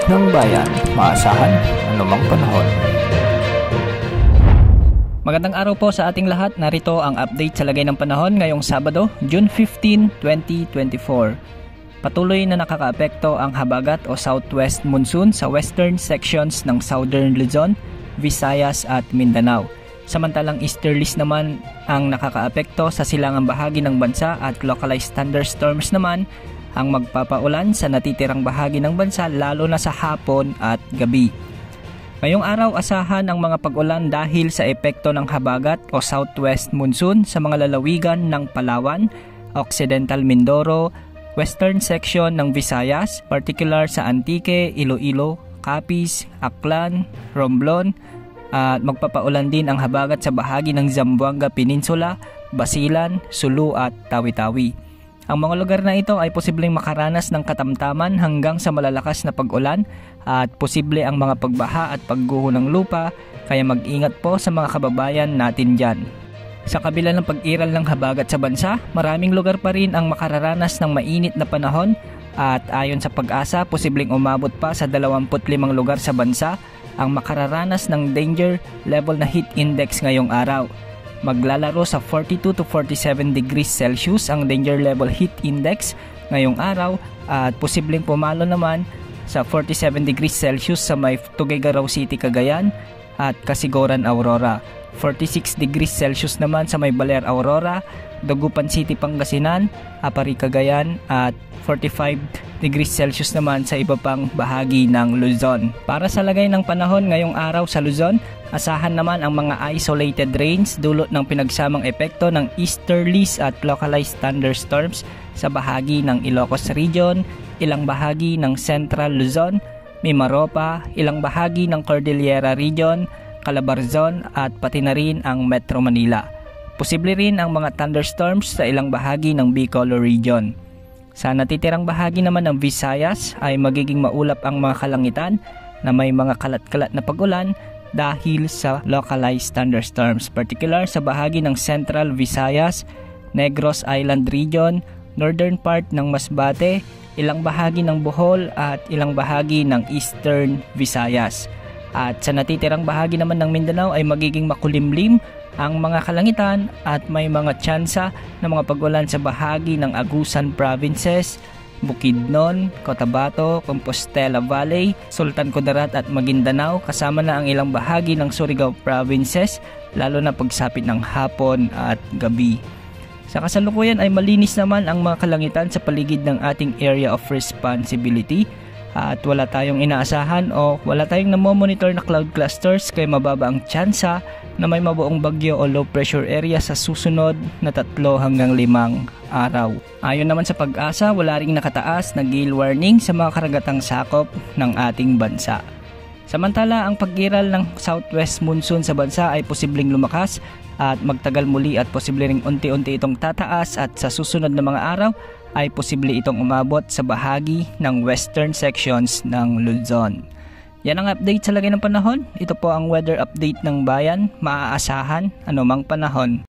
ng bayan, maasahan anumang panahon. Magandang araw po sa ating lahat. Narito ang update sa lagay ng panahon ngayong Sabado, June 15, 2024. Patuloy na nakakaapekto ang habagat o southwest monsoon sa western sections ng Southern Luzon, Visayas at Mindanao. Samantalang easterlies naman ang nakakaapekto sa silangang bahagi ng bansa at localized thunderstorms naman ang magpapaulan sa natitirang bahagi ng bansa lalo na sa hapon at gabi. Ngayong araw asahan ang mga pag-ulan dahil sa epekto ng habagat o southwest monsoon sa mga lalawigan ng Palawan, Occidental Mindoro, western section ng Visayas, particular sa Antique, Iloilo, Capiz, Aklan, Romblon, at magpapaulan din ang habagat sa bahagi ng Zamboanga Peninsula, Basilan, Sulu at Tawi-Tawi. Ang mga lugar na ito ay posibleng makaranas ng katamtaman hanggang sa malalakas na pag-ulan at posible ang mga pagbaha at pagguho ng lupa, kaya mag-ingat po sa mga kababayan natin dyan. Sa kabila ng pag-iral ng habagat sa bansa, maraming lugar pa rin ang makararanas ng mainit na panahon at ayon sa Pag-asa, posibleng umabot pa sa 25 lugar sa bansa ang makararanas ng danger level na heat index ngayong araw. Maglalaro sa 42 to 47 degrees Celsius ang danger level heat index ngayong araw at posibleng pumalo naman sa 47 degrees Celsius sa may Tuguegarao City, Cagayan at Casiguran, Aurora. 46 degrees Celsius naman sa may Baler, Aurora, Dagupan City, Pangasinan, Apari, Cagayan at 45 degrees Celsius naman sa iba pang bahagi ng Luzon. Para sa lagay ng panahon ngayong araw sa Luzon, asahan naman ang mga isolated rains dulot ng pinagsamang epekto ng easterlies at localized thunderstorms sa bahagi ng Ilocos Region, ilang bahagi ng Central Luzon, Mimaropa, ilang bahagi ng Cordillera Region, Calabarzon at pati na rin ang Metro Manila. Posible rin ang mga thunderstorms sa ilang bahagi ng Bicolor Region. Sa natitirang bahagi naman ng Visayas ay magiging maulap ang mga kalangitan na may mga kalat-kalat na pag-ulan dahil sa localized thunderstorms, particular sa bahagi ng Central Visayas, Negros Island Region, northern part ng Masbate, ilang bahagi ng Bohol at ilang bahagi ng Eastern Visayas. At sa natitirang bahagi naman ng Mindanao ay magiging makulimlim ang mga kalangitan at may mga tsansa ng mga pag-ulan sa bahagi ng Agusan Provinces, Bukidnon, Cotabato, Compostela Valley, Sultan Kudarat at Maguindanao, kasama na ang ilang bahagi ng Surigao Provinces lalo na pagsapit ng hapon at gabi. Sa kasalukuyan ay malinis naman ang mga kalangitan sa paligid ng ating area of responsibility at wala tayong inaasahan o wala tayong namomonitor na cloud clusters, kaya mababa ang tsansa na may mabuong bagyo o low pressure area sa susunod na 3 hanggang 5 araw. Ayon naman sa Pag-asa, wala ring nakataas na gale warning sa mga karagatang sakop ng ating bansa. Samantala, ang pag-iral ng southwest monsoon sa bansa ay posibleng lumakas at magtagal muli at posible ring unti-unti itong tataas at sa susunod na mga araw ay posible itong umabot sa bahagi ng western sections ng Luzon. Yan ang update sa lagay ng panahon. Ito po ang weather update ng bayan, maaasahan anumang panahon.